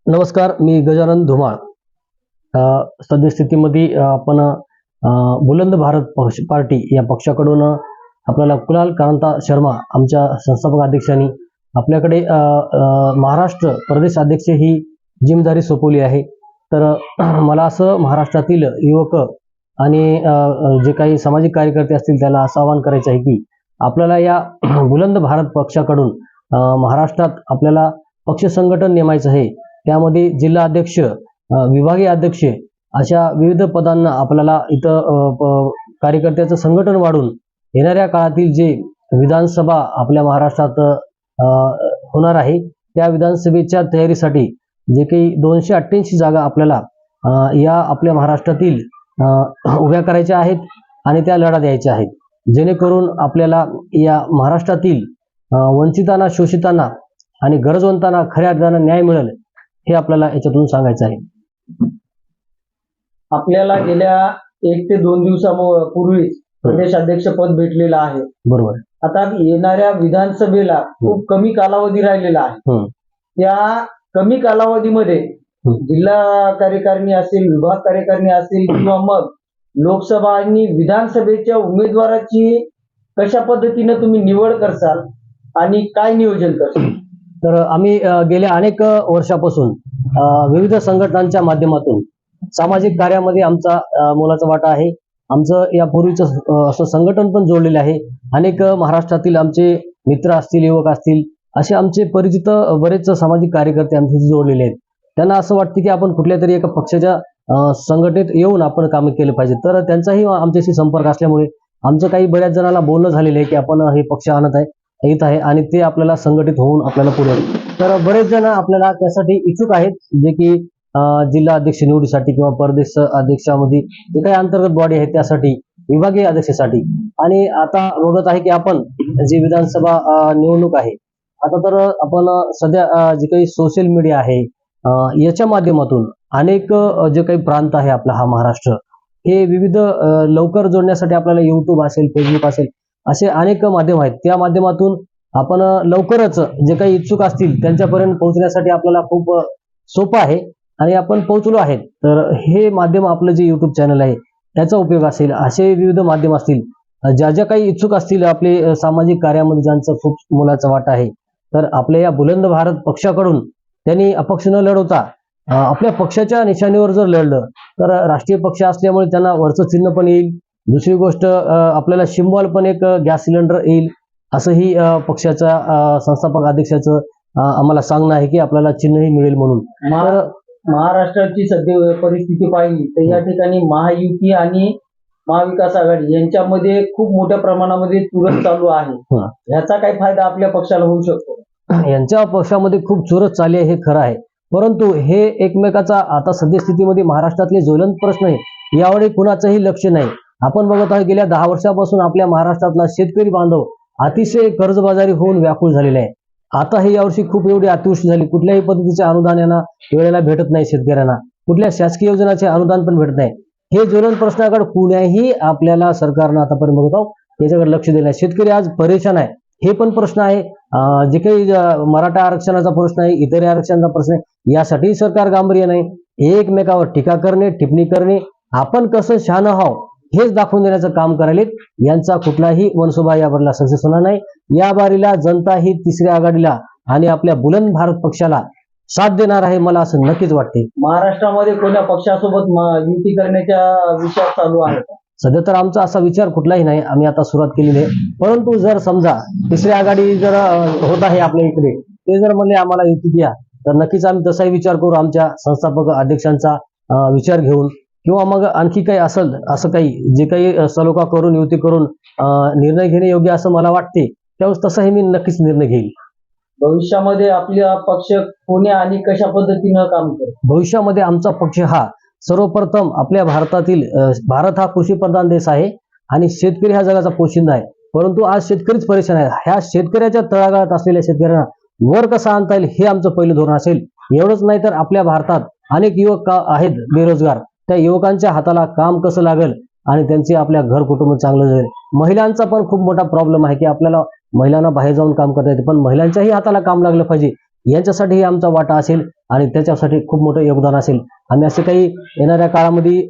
नमस्कार, मी गजानन धुमाळ. सद्यस्थितीमध्ये आपण बुलंद भारत पार्टी या पक्षाकडून आपल्याला कुणाल कांता शर्मा आमच्या संस्थापक अध्यक्षांनी आपल्याकडे महाराष्ट्र प्रदेश अध्यक्ष ही जिम्मेदारी सोपवली आहे. तर मला असं महाराष्ट्रातील युवक आणि जे काही सामाजिक कार्यकर्ते असतील त्याला असं आवाहन करायचं आहे की आपल्याला या बुलंद भारत पक्षाकडून महाराष्ट्रात आपल्याला पक्ष संघटन नेमायचं आहे. त्यामध्ये जिल्हा अध्यक्ष, विभागीय अध्यक्ष अशा विविध पदांना आपल्याला इथं कार्यकर्त्याचं संघटन वाढून येणाऱ्या काळातील जे विधानसभा आपल्या महाराष्ट्रात होणार आहे त्या विधानसभेच्या तयारीसाठी जे काही 288 जागा आपल्याला या आपल्या महाराष्ट्रातील उभ्या करायच्या आहेत आणि त्या लढा द्यायच्या आहेत, जेणेकरून आपल्याला या महाराष्ट्रातील वंचितांना, शोषितांना आणि गरजवंतांना खऱ्या अर्थानं न्याय मिळेल हे आपल्याला याच्यातून सांगायचं आहे. आपल्याला गेल्या 1 ते 2 दिवसापूर्वी प्रदेश अध्यक्ष पद भेटलेलं आहे. बरोबर. आता येणाऱ्या विधानसभेला खूप कमी कालावधी राहिलेला आहे. त्या कमी कालावधीमध्ये जिल्हा कार्यकारिणी असेल, विभाग कार्यकारिणी असेल किंवा मग लोकसभा आणि विधानसभेच्या उमेदवाराची कशा पद्धतीने तुम्ही निवड करसाल आणि काय नियोजन करसाल? तर आम्ही गेल्या अनेक वर्षापासून विविध संघटनांच्या माध्यमातून सामाजिक कार्यामध्ये आमचा मोलाचा वाटा आहे. आमचं यापूर्वीचं असं संघटन पण जोडलेलं आहे. अनेक महाराष्ट्रातील आमचे मित्र असतील, युवक असतील, असे आमचे परिचित बरेच सामाजिक कार्यकर्ते आमचे जोडलेले आहेत. त्यांना असं वाटतं की आपण कुठल्या तरी एका पक्षाच्या संघटनेत येऊन आपण कामे केले पाहिजे. तर त्यांचाही आमच्याशी संपर्क असल्यामुळे आमचं काही बऱ्याच जणांना बोलणं झालेलं आहे की आपण हे पक्ष आणत आहे, येत आहे आणि ते आपल्याला संघटित होऊन आपल्याला पुढे. तर बरेच जण आपल्याला त्यासाठी इच्छुक आहेत, जे की जिल्हा अध्यक्ष निवडीसाठी किंवा प्रदेश अध्यक्षामध्ये जे काही अंतर्गत बॉडी आहे त्यासाठी, विभागीय अध्यक्षासाठी. आणि आता बघत आहे की आपण जी विधानसभा निवडणूक आहे, आता तर आपण सध्या जे काही सोशल मीडिया आहे याच्या माध्यमातून अनेक जे काही प्रांत आहे आपला हा महाराष्ट्र, हे विविध लवकर जोडण्यासाठी आपल्याला यूट्यूब असेल, फेसबुक असेल, असे अनेक माध्यम आहेत. त्या माध्यमातून आपण लवकरच जे काही इच्छुक असतील त्यांच्यापर्यंत पोहोचण्यासाठी आपल्याला खूप सोपं आहे आणि आपण पोहोचलो आहेत. तर हे माध्यम आपलं जे युट्यूब चॅनल आहे त्याचा उपयोग असेल, असे विविध माध्यम असतील, ज्या ज्या काही इच्छुक असतील आपले सामाजिक कार्यामध्ये ज्यांचं खूप मोलाचा वाटा आहे, तर आपल्या या बुलंद भारत पक्षाकडून त्यांनी अपक्ष न लढवता आपल्या पक्षाच्या निशाणीवर जर लढलं तर राष्ट्रीय पक्ष असल्यामुळे त्यांना वरचं चिन्ह पण येईल. दुसरी गोष्ट आपल्याला सिंबॉल पण एक गॅस सिलेंडर येईल, असंही पक्षाच्या संस्थापक अध्यक्षाचं आम्हाला सांगणं आहे की आपल्याला चिन्हही मिळेल म्हणून. महाराष्ट्राची सध्या परिस्थिती पाहिली तर या ठिकाणी महायुती आणि महाविकास आघाडी यांच्यामध्ये खूप मोठ्या प्रमाणामध्ये चुरस चालू आहे. ह्याचा काय फायदा आपल्या पक्षाला होऊ शकतो? यांच्या पक्षामध्ये खूप चुरस चालली आहे हे खरं आहे, परंतु हे एकमेकाचा आता सद्यस्थितीमध्ये महाराष्ट्रातले ज्वलंत प्रश्न आहे यावर कुणाचंही लक्ष नाही. आपण बघत आहोत गेल्या 10 वर्षापासून आपल्या महाराष्ट्रातला शेतकरी बांधव अतिशय कर्जबाजारी होऊन व्याकुळ झालेला आहे. आता हे यावर्षी खूप एवढी अतिवृष्टी झाली, कुठल्याही पद्धतीचे अनुदान यांना वेळेला भेटत नाही, शेतकऱ्यांना कुठल्या शासकीय योजनाचे अनुदान पण भेटत नाही. हे ज्वलंत प्रश्नाकडे कुण्याही आपल्याला सरकारनं आतापर्यंत बघत आहोत याच्याकडे लक्ष दिलं आहे. शेतकरी आज परेशान आहे, हे पण प्रश्न आहे. जे काही मराठा आरक्षणाचा प्रश्न आहे, इतर आरक्षणाचा प्रश्न आहे, यासाठी सरकार गांभीर्य नाही. एकमेकावर टीका करणे, टिप्पणी करणे, आपण कसं शहाणं आहोत हेच दाखवून देण्याचं काम करायलेत. यांचा कुठलाही मनसुबा या बारीला सक्सेस होणार नाही. या बारीला जनता ही तिसऱ्या आघाडीला आणि आपल्या बुलंद भारत पक्षाला साथ देणार आहे, मला असं नक्कीच वाटते. महाराष्ट्रामध्ये कोणत्या पक्षासोबत युती करण्याच्या विचार चालू आहे? सध्या तर आमचा असा विचार कुठलाही नाही, आम्ही आता सुरुवात केलेली आहे. परंतु जर समजा तिसरी आघाडी जर होत आहे आपल्या इकडे, ते जर म्हणले आम्हाला युती द्या, तर नक्कीच आम्ही तसाही विचार करू आमच्या संस्थापक अध्यक्षांचा विचार घेऊन, किंवा मग आणखी काही असेल असं काही जे काही सलोखा करून युती करून निर्णय घेणे योग्य असं मला वाटते, त्यावेळेस तसाही मी नक्कीच निर्णय घेईल. भविष्यामध्ये आपला पक्ष कोणी आणि कशा पद्धतीनं काम करेल? भविष्यामध्ये आमचा पक्ष हा सर्वप्रथम आपल्या भारत हा कृषीप्रधान देश आहे आणि शेतकरी हा जगाचा पोशिंदा आहे. परंतु आज शेतकरीच परेशान आहे. ह्या शेतकऱ्याच्या तळागाळात असलेल्या शेतकऱ्यांना वर कसं आणता येईल हे आमचं पहिलं धोरण असेल. एवढंच नाही तर आपल्या भारतात अनेक युवक आहेत बेरोजगार, त्या युवकांच्या हाताला काम कसं लागेल आणि त्यांचे आपल्या घर कुटुंब चांगलं जाईल. महिलांचा पण खूप मोठा प्रॉब्लेम आहे की आपल्याला महिलांना बाहेर जाऊन काम करता येते, पण महिलांच्याही हाताला काम लागलं पाहिजे यांच्यासाठीही आमचा वाटा असेल आणि त्याच्यासाठी खूप मोठं योगदान असेल. आम्ही असे काही येणाऱ्या काळामध्ये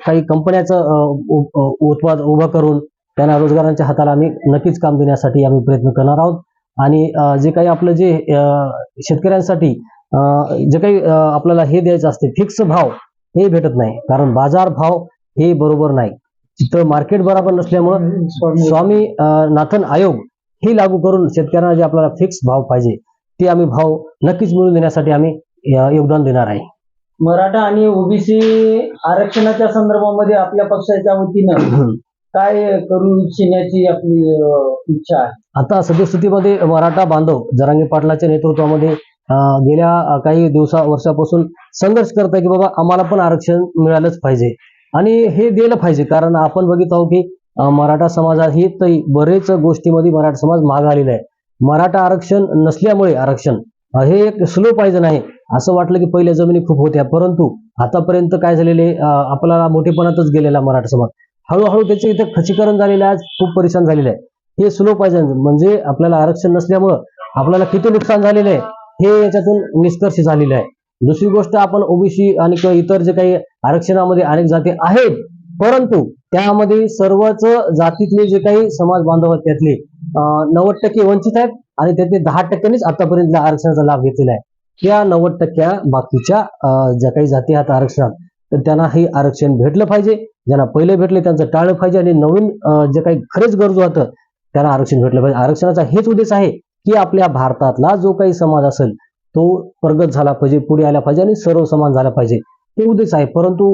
काही कंपन्याचं उत्पाद उभं करून त्यांना रोजगारांच्या हाताला आम्ही नक्कीच काम देण्यासाठी आम्ही प्रयत्न करणार आहोत. आणि जे काही आपलं जे शेतकऱ्यांसाठी जे काही आपल्याला हे द्यायचं असते फिक्स भाव हे भेटत नाही, कारण बाजार भाव हे बरोबर नाही. तिथं मार्केट बरोबर नसल्यामुळं स्वामी नाथन आयोग हे लागू करून शेतकऱ्यांना जे आपल्याला फिक्स भाव पाहिजे ते आम्ही भाव नक्कीच मिळवून देण्यासाठी आम्ही योगदान देणार आहे. मराठा आणि ओबीसी आरक्षणाच्या संदर्भामध्ये आपल्या पक्षाच्या वतीनं काय करू इच्छिण्याची आपली इच्छा आहे? आता सद्यस्थितीमध्ये मराठा बांधव जरांगे पाटलाच्या नेतृत्वामध्ये गेल्या काही वर्षापासून संघर्ष करत आहे की बाबा आम्हाला पण आरक्षण मिळालंच पाहिजे आणि हे दिलं पाहिजे. कारण आपण बघित आहोत की मराठा समाजात ही बरेच गोष्टीमध्ये मराठा समाज मागे आलेला आहे. मराठा आरक्षण नसल्यामुळे आरक्षण हे एक स्लो पाहिजे नाही असं वाटलं की पहिल्या जमिनी खूप होत्या, परंतु आतापर्यंत काय झालेले आपल्याला मोठेपणातच गेलेला मराठा समाज हळूहळू त्याचे इथं खचीकरण झालेलं आहे, आज खूप परेशान झालेलं आहे. हे स्लो पाहिजे म्हणजे आपल्याला आरक्षण नसल्यामुळं आपल्याला किती नुकसान झालेलं आहे हे याच्यातून निष्कर्ष झालेला आहे. दुसरी गोष्ट आपण ओबीसी आणि इतर जे काही आरक्षणामध्ये अनेक जाती आहेत, परंतु त्यामध्ये सर्वच जातीतले जे काही समाज बांधव आहेत त्यातले 90% वंचित आहेत आणि त्यातले 10%नीच आतापर्यंत आरक्षणाचा लाभ घेतलेला आहे. त्या 90% बाकीच्या ज्या काही जाती आहेत आरक्षणात तर त्यांना हे आरक्षण भेटलं पाहिजे. ज्यांना पहिले भेटले त्यांचं टाळलं पाहिजे आणि नवीन जे काही खरेच गरजू होतं त्यांना आरक्षण भेटलं पाहिजे. आरक्षणाचा हेच उद्देश आहे की आपल्या भारतातला जो काही समाज असेल तो प्रगत झाला पाहिजे, पुढे आला पाहिजे आणि सर्व समान झाला पाहिजे, हे उद्देश आहे. परंतु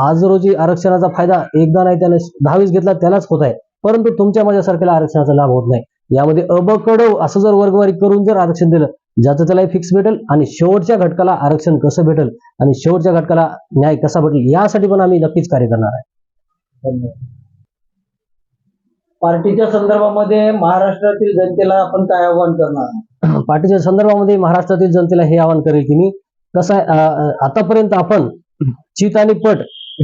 आज रोजी आरक्षणाचा फायदा एकदा नाही त्याने 10-20 घेतला त्यालाच होत आहे, परंतु तुमच्या माझ्यासारख्याला आरक्षणाचा लाभ होत नाही. यामध्ये अबकडव असं जर वर्गवारी करून जर आरक्षण दिलं ज्याचं त्याला फिक्स भेटेल आणि शेवटच्या घटकाला आरक्षण कसं भेटेल आणि शेवटच्या घटकाला न्याय कसा भेटेल यासाठी पण आम्ही नक्कीच कार्य करणार आहे. पार्टीच्या संदर्भामध्ये महाराष्ट्रातील जनतेला आपण काय आवाहन करणार? पार्टीच्या संदर्भामध्ये महाराष्ट्रातील जनतेला हे आवाहन करेल की मी कसं आहे, आतापर्यंत आपण चित आणि पट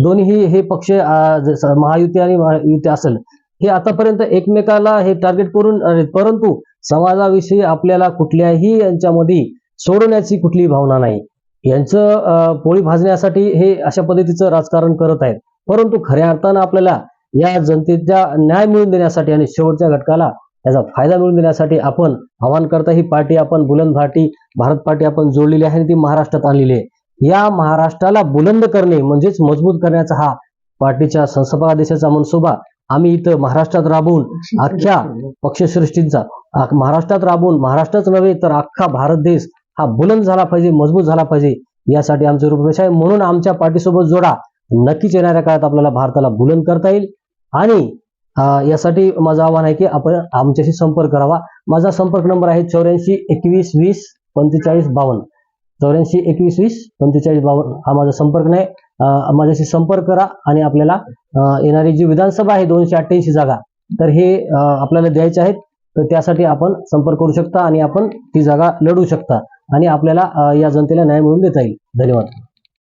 दोन्ही हे पक्ष महायुती आणि महायुती असेल हे आतापर्यंत एकमेकाला हे टार्गेट करून, परंतु समाजाविषयी आपल्याला कुठल्याही यांच्यामध्ये सोडण्याची कुठलीही भावना नाही. यांचं पोळी भाजण्यासाठी हे अशा पद्धतीचं राजकारण करत आहेत, परंतु खऱ्या अर्थानं आपल्याला या जनतेचा न्याय मिळवून देण्यासाठी आणि शेवटच्या घटकाला त्याचा फायदा मिळवून देण्यासाठी आपण आवाहन करता ही पार्टी आपण बुलंद पार्टी भारत पार्टी आपण जोडलेली आहे आणि ती महाराष्ट्रात आणलेली आहे. या महाराष्ट्राला बुलंद करणे म्हणजेच मजबूत करण्याचा हा पार्टीच्या संस्थापकादेशाचा मनसुबा आम्ही इथं महाराष्ट्रात राबवून अख्ख्या पक्षश्रेष्ठींचा महाराष्ट्रात राबवून महाराष्ट्रच नव्हे तर अख्खा भारत देश हा बुलंद झाला पाहिजे, मजबूत झाला पाहिजे यासाठी आमचं रूपरेषा आहे. म्हणून आमच्या पार्टीसोबत जोडा, नक्कीच येणाऱ्या काळात आपल्याला भारताला बुलंद करता येईल. आणि यासाठी माझं आव्हान आहे की आपण आमच्याशी संपर्क करावा. माझा संपर्क नंबर आहे 84 21 20 45 52. 84 21 20 45 52 हा माझा संपर्क नाही. माझ्याशी संपर्क करा आणि आपल्याला येणारी जी विधानसभा आहे 288 जागा तर हे आपल्याला द्यायचे आहेत, तर त्यासाठी आपण संपर्क करू शकता आणि आपण ती जागा लढू शकता आणि आपल्याला या जनतेला न्याय मिळवून देता येईल. धन्यवाद.